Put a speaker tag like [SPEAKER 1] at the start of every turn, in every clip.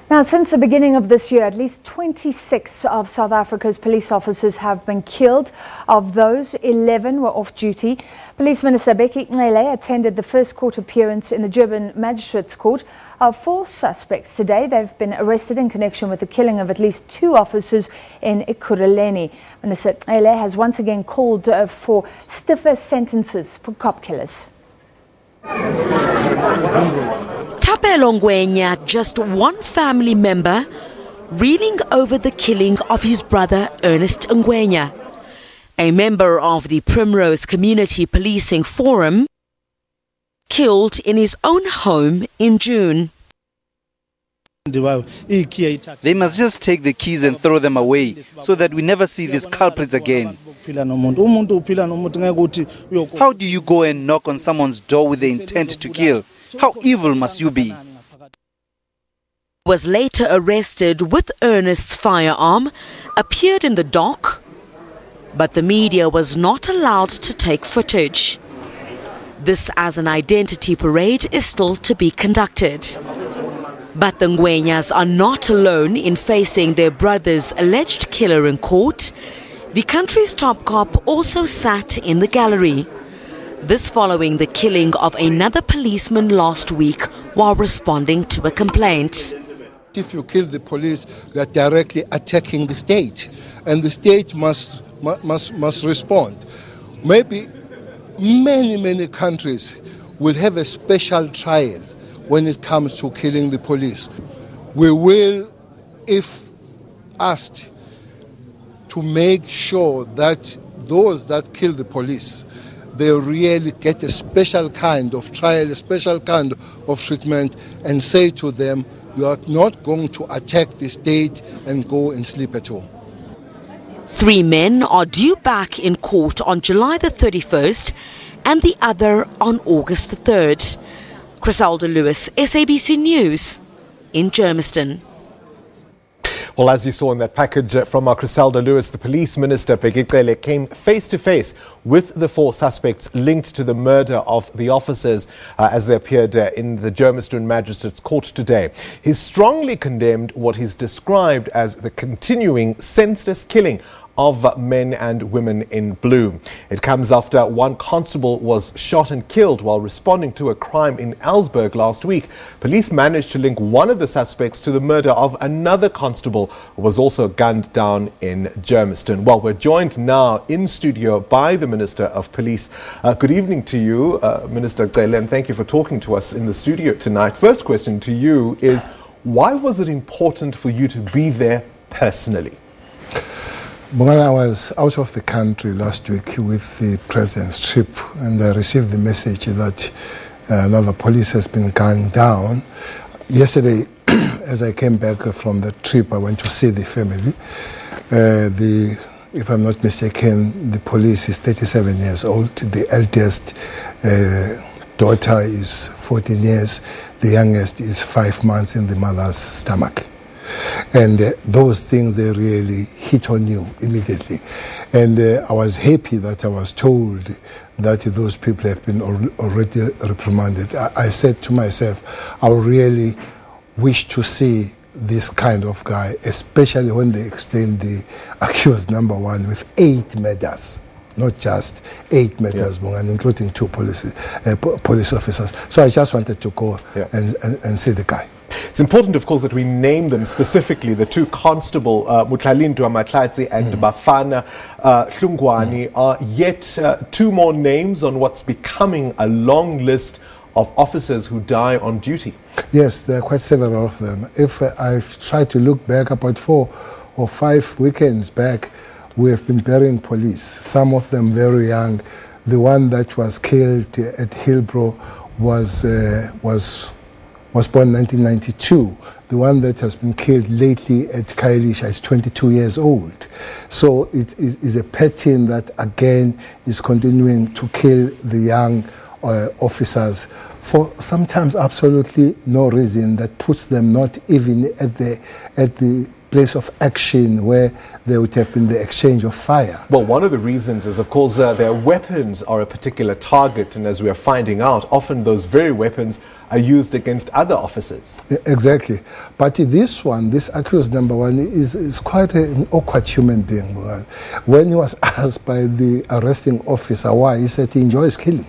[SPEAKER 1] Now, since the beginning of this year, at least 26 of South Africa's police officers have been killed. Of those, 11 were off duty. Police Minister Bheki Cele attended the first court appearance in the Germiston Magistrate's Court. Of 4 suspects today, they've been arrested in connection with the killing of at least 2 officers in Ekurhuleni. Minister Cele has once again called for stiffer sentences for cop killers.
[SPEAKER 2] Just one family member, reeling over the killing of his brother Ernest Ngwenya, a member of the Primrose Community Policing Forum, killed in his own home in June.
[SPEAKER 3] They must just take the keys and throw them away so that we never see these culprits again. How do you go and knock on someone's door with the intent to kill? How evil must you be?
[SPEAKER 2] Was later arrested with Ernest's firearm, appeared in the dock, but the media was not allowed to take footage. This as an identity parade is still to be conducted. But the Ngwenyas are not alone in facing their brother's alleged killer in court. The country's top cop also sat in the gallery. This following the killing of another policeman last week while responding to a complaint.
[SPEAKER 4] If you kill the police, you are directly attacking the state, and the state must respond. Maybe many countries will have a special trial when it comes to killing the police. We will, if asked, to make sure that those that kill the police, they really get a special kind of trial, a special kind of treatment, and say to them, you are not going to attack the state and go and sleep at home.
[SPEAKER 2] 3 men are due back in court on July the 31st and the other on August the 3rd. Griselda Lewis, SABC News in Germiston.
[SPEAKER 5] Well, as you saw in that package from our Griselda Lewis, the police minister Bheki Cele came face to face with the 4 suspects linked to the murder of the officers as they appeared in the Germiston Magistrate's Court today. He strongly condemned what he's described as the continuing senseless killing of men and women in blue. It comes after one constable was shot and killed while responding to a crime in Ellsberg last week. Police managed to link one of the suspects to the murder of another constable who was also gunned down in Germiston. Well, we're joined now in studio by the Minister of Police. Good evening to you, Minister Cele, and thank you for talking to us in the studio tonight. First question to you is, why was it important for you to be there personally?
[SPEAKER 4] When I was out of the country last week with the President's trip, and I received the message that another police has been gunned down. Yesterday, as I came back from the trip, I went to see the family. If I'm not mistaken, the police is 37 years old. The eldest daughter is 14 years. The youngest is 5 months in the mother's stomach. And those things, they really hit on you immediately. And I was happy that I was told that those people have been already reprimanded. I said to myself, I really wish to see this kind of guy, especially when they explained the accused number 1 with 8 murders. Not just 8 murders, yeah, including 2 police officers. So I just wanted to go and see the guy.
[SPEAKER 5] It's important, of course, that we name them specifically, the 2 constable, Mutlalindo Matlatsi and Bafana Hlungwani, are yet 2 more names on what's becoming a long list of officers who die on duty.
[SPEAKER 4] Yes, there are quite several of them. If I try to look back about 4 or 5 weekends back, we have been burying police, some of them very young. The one that was killed at Hillbrow was born in 1992. The one that has been killed lately at Khayelitsha is 22 years old. So it is a pattern that, again, is continuing to kill the young officers for sometimes absolutely no reason that puts them not even at the place of action where there would have been the exchange of fire.
[SPEAKER 5] Well, one of the reasons is, of course, their weapons are a particular target, and as we are finding out, often those very weapons are used against other officers.
[SPEAKER 4] Exactly. But this one, this accused number one, is quite an awkward human being. When he was asked by the arresting officer why, he said he enjoys killing.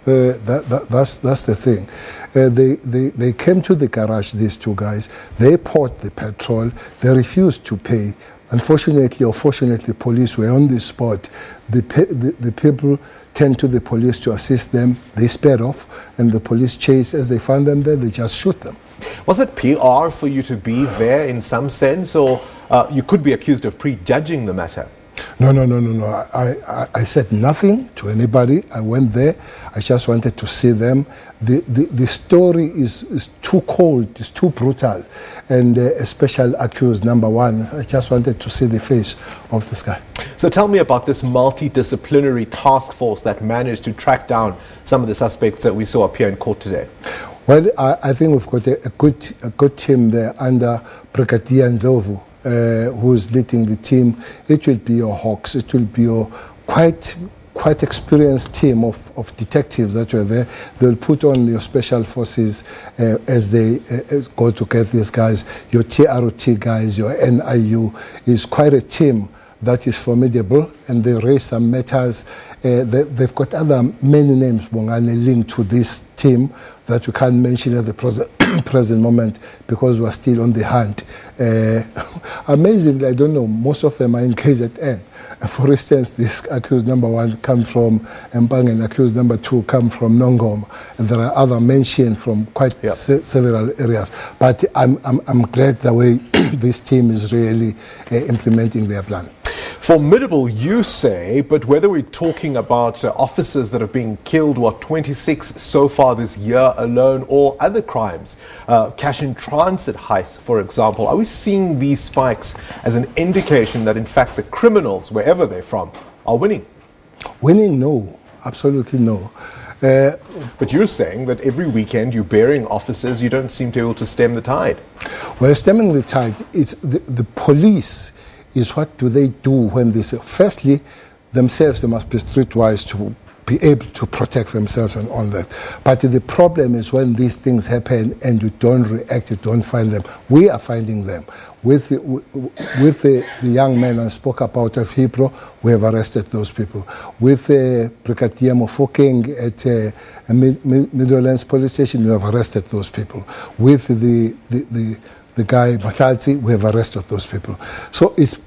[SPEAKER 4] That's the thing. They came to the garage, these two guys. They poured the petrol. They refused to pay. Unfortunately or fortunately, police were on the spot. The people turned to the police to assist them. They sped off, and the police chased. As they found them there, they just shoot them.
[SPEAKER 5] Was it PR for you to be there in some sense, or you could be accused of prejudging the matter?
[SPEAKER 4] No. I said nothing to anybody. I went there. I just wanted to see them. The story is too cold, it's too brutal. And a special accused number one, I just wanted to see the face of this guy.
[SPEAKER 5] So tell me about this multidisciplinary task force that managed to track down some of the suspects that we saw appear in court today.
[SPEAKER 4] Well, I think we've got a good team there under Brigadier Ndlovu, who's leading the team. It will be your Hawks. It will be your quite experienced team of detectives that were there. They'll put on your special forces as they go to get these guys. Your TROT guys, your NIU is quite a team that is formidable, and they raise some matters. They've got many names, Bongane, linked to this team that we can't mention at the present moment because we're still on the hunt. Amazingly, I don't know, most of them are in KZN. For instance, this accused number one come from Mpang and accused number two come from Nongoma. And there are other mentioned from quite several areas. But I'm glad the way this team is really implementing their plan.
[SPEAKER 5] Formidable, you say, but whether we're talking about officers that are being killed, 26 so far this year alone, or other crimes, cash in transit heists, for example, are we seeing these spikes as an indication that, in fact, the criminals, wherever they're from, are winning?
[SPEAKER 4] Winning? No, absolutely no.
[SPEAKER 5] But you're saying that every weekend you're burying officers, you don't seem to be able to stem the tide.
[SPEAKER 4] Well, stemming the tide, it's the police is what do they do when they say, firstly, themselves, they must be streetwise to be able to protect themselves and all that. But the problem is when these things happen and you don't react, you don't find them. We are finding them. With the young men I spoke about of Hebrew, we have arrested those people. With Brigadier Mofokeng at Midlands Police Station, we have arrested those people. With the guy Matalzi, we have arrested those people. So it's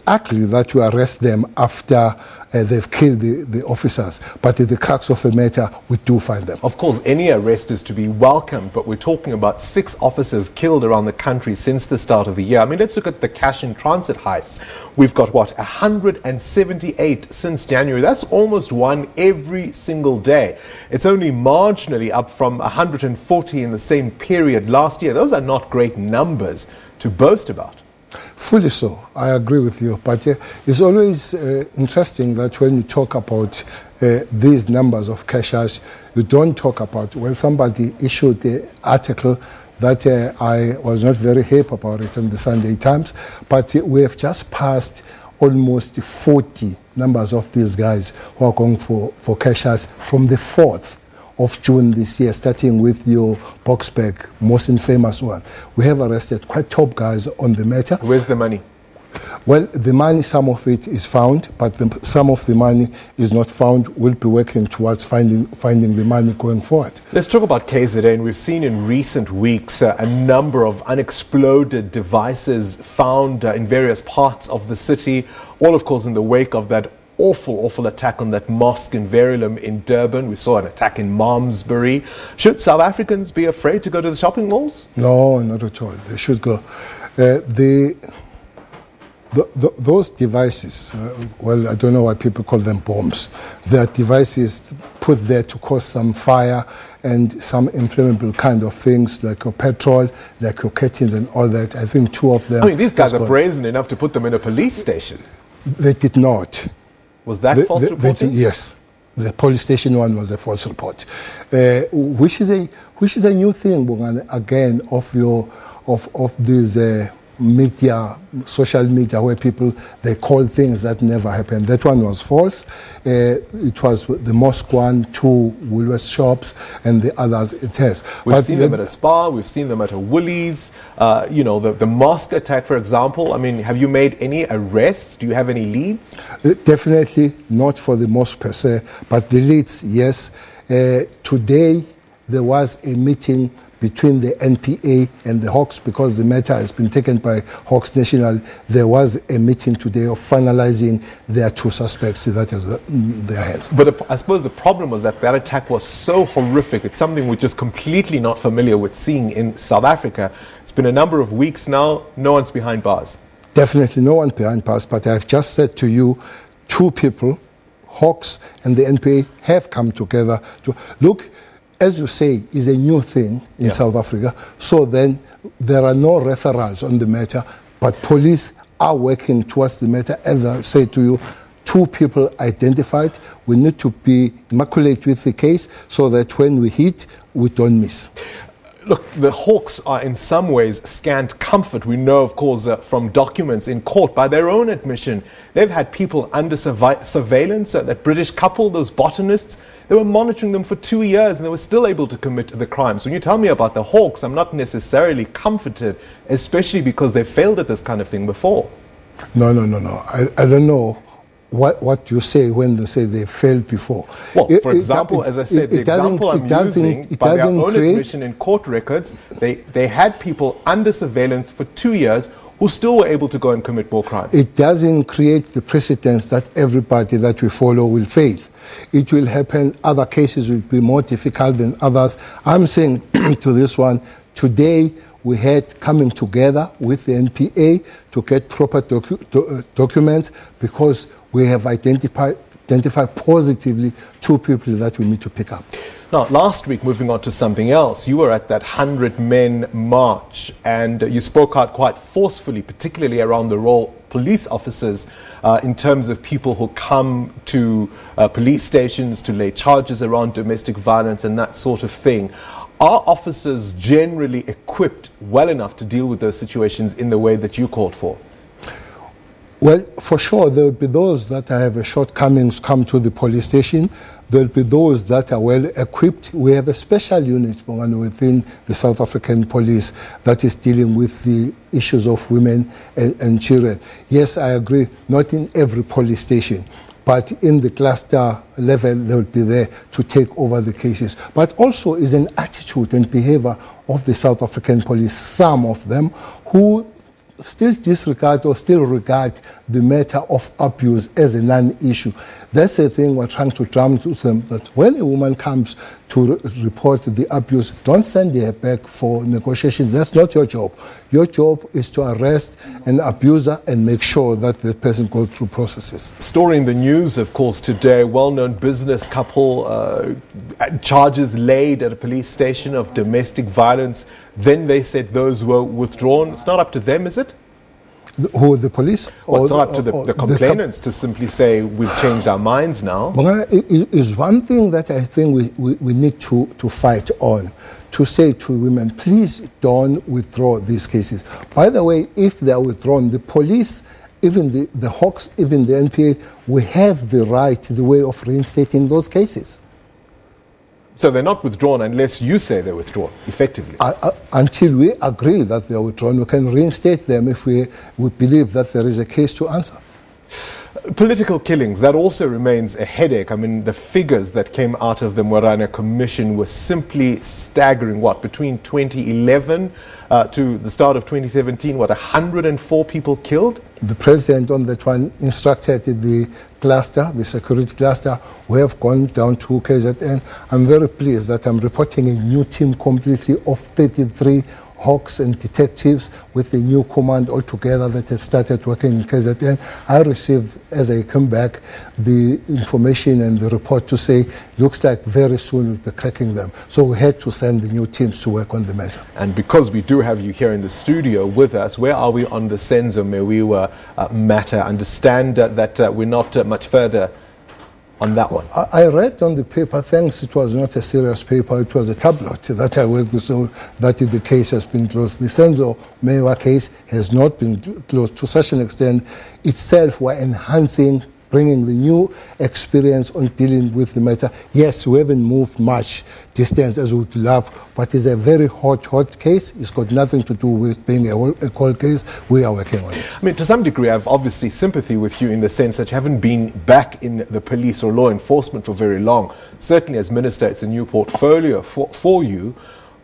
[SPEAKER 4] ugly that we arrest them after they've killed the officers. But in the crux of the matter, we do find them.
[SPEAKER 5] Of course, any arrest is to be welcomed, but we're talking about 6 officers killed around the country since the start of the year. I mean, let's look at the cash in transit heists. We've got, 178 since January. That's almost one every single day. It's only marginally up from 140 in the same period last year. Those are not great numbers to boast about.
[SPEAKER 4] Fully so. I agree with you. But it's always interesting that when you talk about these numbers of cashers, you don't talk about, well, somebody issued an article that I was not very happy about it on the Sunday Times, but we have just passed almost 40 numbers of these guys who are going for cashers from the 4th of June this year, starting with your Boksburg, most infamous one. We have arrested quite top guys on the matter.
[SPEAKER 5] Where's the money?
[SPEAKER 4] Well, the money, some of it is found, but some of the money is not found. We'll be working towards finding the money going forward.
[SPEAKER 5] Let's talk about KZN. We've seen in recent weeks a number of unexploded devices found in various parts of the city, all, of course, in the wake of that awful attack on that mosque in Verulam in Durban. We saw an attack in Malmesbury. Should South Africans be afraid to go to the shopping malls?
[SPEAKER 4] No, not at all. They should go. Those devices, well, I don't know why people call them bombs. They are devices put there to cause some fire and some inflammable kind of things, like your petrol, like your curtains and all that. I think 2 of them...
[SPEAKER 5] I mean, these guys are brazen enough to put them in a police station.
[SPEAKER 4] They did not.
[SPEAKER 5] Was that false reporting?
[SPEAKER 4] Yes. The police station one was a false report, which is a new thing, again, of these media, social media, where people, they call things that never happened. That one was false. It was the mosque one, 2 Woolworths shops, and the others it has.
[SPEAKER 5] We've seen them at a spa, we've seen them at a Woolies, you know, the mosque attack, for example. I mean, have you made any arrests? Do you have any leads?
[SPEAKER 4] Definitely not for the mosque per se, but the leads, yes. Today, there was a meeting between the NPA and the Hawks, because the matter has been taken by Hawks National. There was a meeting today of finalizing their 2 suspects that is in their hands.
[SPEAKER 5] But I suppose the problem was that attack was so horrific. It's something we're just completely not familiar with seeing in South Africa. It's been a number of weeks now. No one's behind bars.
[SPEAKER 4] Definitely no one behind bars, but I've just said to you, 2 people, Hawks and the NPA, have come together to look. As you say, is a new thing in South Africa. So then there are no referrals on the matter, but police are working towards the matter. As I say to you, 2 people identified. We need to be immaculate with the case so that when we hit, we don't miss.
[SPEAKER 5] Look, the Hawks are in some ways scant comfort. We know, of course, from documents in court, by their own admission, they've had people under surveillance. That British couple, those botanists, they were monitoring them for 2 years and they were still able to commit the crimes. When you tell me about the Hawks, I'm not necessarily comforted, especially because they've failed at this kind of thing before.
[SPEAKER 4] No. I don't know what you say when you say they failed before.
[SPEAKER 5] Well, for example, as I said, the example I'm using, by their own admission in court records, they had people under surveillance for 2 years who still were able to go and commit more crimes.
[SPEAKER 4] It doesn't create the precedence that everybody that we follow will fail. It will happen. Other cases will be more difficult than others. I'm saying to this one, today we had coming together with the NPA to get proper documents, because we have identified positively 2 people that we need to pick up.
[SPEAKER 5] Now, last week, moving on to something else, you were at that 100-men march and you spoke out quite forcefully, particularly around the role police officers in terms of people who come to police stations to lay charges around domestic violence and that sort of thing. Are officers generally equipped well enough to deal with those situations in the way that you called for?
[SPEAKER 4] Well, for sure, there will be those that have shortcomings come to the police station. There will be those that are well equipped. We have a special unit within the South African police that is dealing with the issues of women and children. Yes, I agree, not in every police station, but in the cluster level, they will be there to take over the cases. But also is an attitude and behavior of the South African police, some of them who still disregard or still regard the matter of abuse as a non-issue. That's the thing we're trying to drum to them, that when a woman comes to report the abuse, don't send her back for negotiations. That's not your job. Your job is to arrest an abuser and make sure that the person goes through processes.
[SPEAKER 5] Story in the news, of course, today, well-known business couple, charges laid at a police station of domestic violence. Then they said those were withdrawn. It's not up to them, is it?
[SPEAKER 4] Who, the police?
[SPEAKER 5] Well, it's not up to the complainants to simply say we've changed our minds now.
[SPEAKER 4] But it is one thing that I think we need to fight on, to say to women, please don't withdraw these cases. By the way, if they are withdrawn, the police, even the Hawks, even the NPA, we have the right, the way of reinstating those cases.
[SPEAKER 5] So they're not withdrawn unless you say they're withdrawn, effectively?
[SPEAKER 4] Until we agree that they're withdrawn, we can reinstate them if we believe that there is a case to answer.
[SPEAKER 5] Political killings, that also remains a headache. I mean, the figures that came out of the Morana Commission were simply staggering. What, between 2011 to the start of 2017, 104 people killed? The
[SPEAKER 4] president on that one instructed the cluster, the security cluster. We have gone down to KZN. I'm very pleased that I'm reporting a new team completely of 33 Hawks and detectives with the new command altogether that has started working in KZN. I received, as I come back, the information and the report to say, looks like very soon we'll be cracking them. So we had to send the new teams to work on the matter.
[SPEAKER 5] And because we do have you here in the studio with us, where are we on the Senzo Mewiwa matter? Understand that we're not much further on that one?
[SPEAKER 4] I read on the paper, thanks, it was not a serious paper, it was a tabloid that I worked with, so that the case has been closed. The Senzo Mewa case has not been closed to such an extent. Itself, we're enhancing, bringing the new experience on dealing with the matter. Yes, we haven't moved much distance as we would love, but it's a very hot case. It's got nothing to do with being a cold case. We are working on it.
[SPEAKER 5] I mean, to some degree, I have obviously sympathy with you in the sense that you haven't been back in the police or law enforcement for very long. Certainly as minister, it's a new portfolio for you,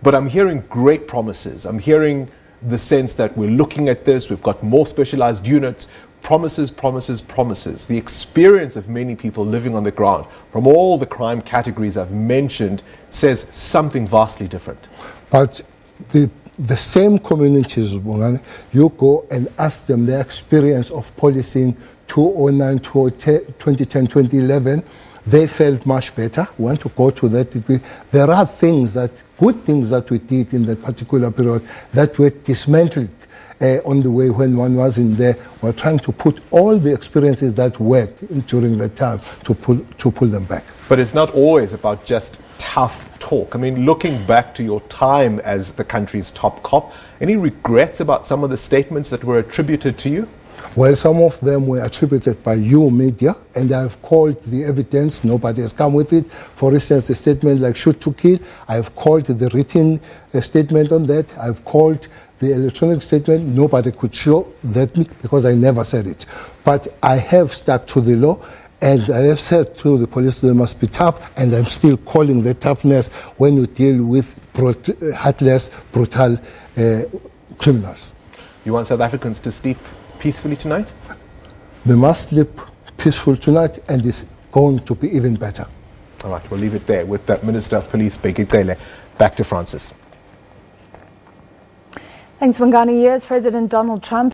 [SPEAKER 5] but I'm hearing great promises. I'm hearing the sense that we're looking at this, we've got more specialized units, promises. The experience of many people living on the ground from all the crime categories I've mentioned says something vastly different.
[SPEAKER 4] But the same communities, you go and ask them their experience of policing 2009, 2010, 2011, they felt much better. We want to go to that degree. There are good things that we did in that particular period that were dismantled on the way when one was in there. We're trying to put all the experiences that worked during that time to pull them back.
[SPEAKER 5] But it's not always about just tough talk. I mean, looking back to your time as the country's top cop, any regrets about some of the statements that were attributed to you?
[SPEAKER 4] Well, some of them were attributed by you, media, and I've called the evidence. Nobody has come with it. For instance, a statement like shoot to kill, I've called the written statement on that. I've called the electronic statement. Nobody could show that because I never said it. But I have stuck to the law, and I have said to the police they must be tough, and I'm still calling the toughness when you deal with heartless, brutal criminals.
[SPEAKER 5] You want South Africans to sleep peacefully tonight?
[SPEAKER 4] They must sleep peaceful tonight, and it's going to be even better.
[SPEAKER 5] All right, we'll leave it there with the Minister of Police, Bheki Cele. Back to Francis.
[SPEAKER 1] Thanks, Mangani. US President Donald Trump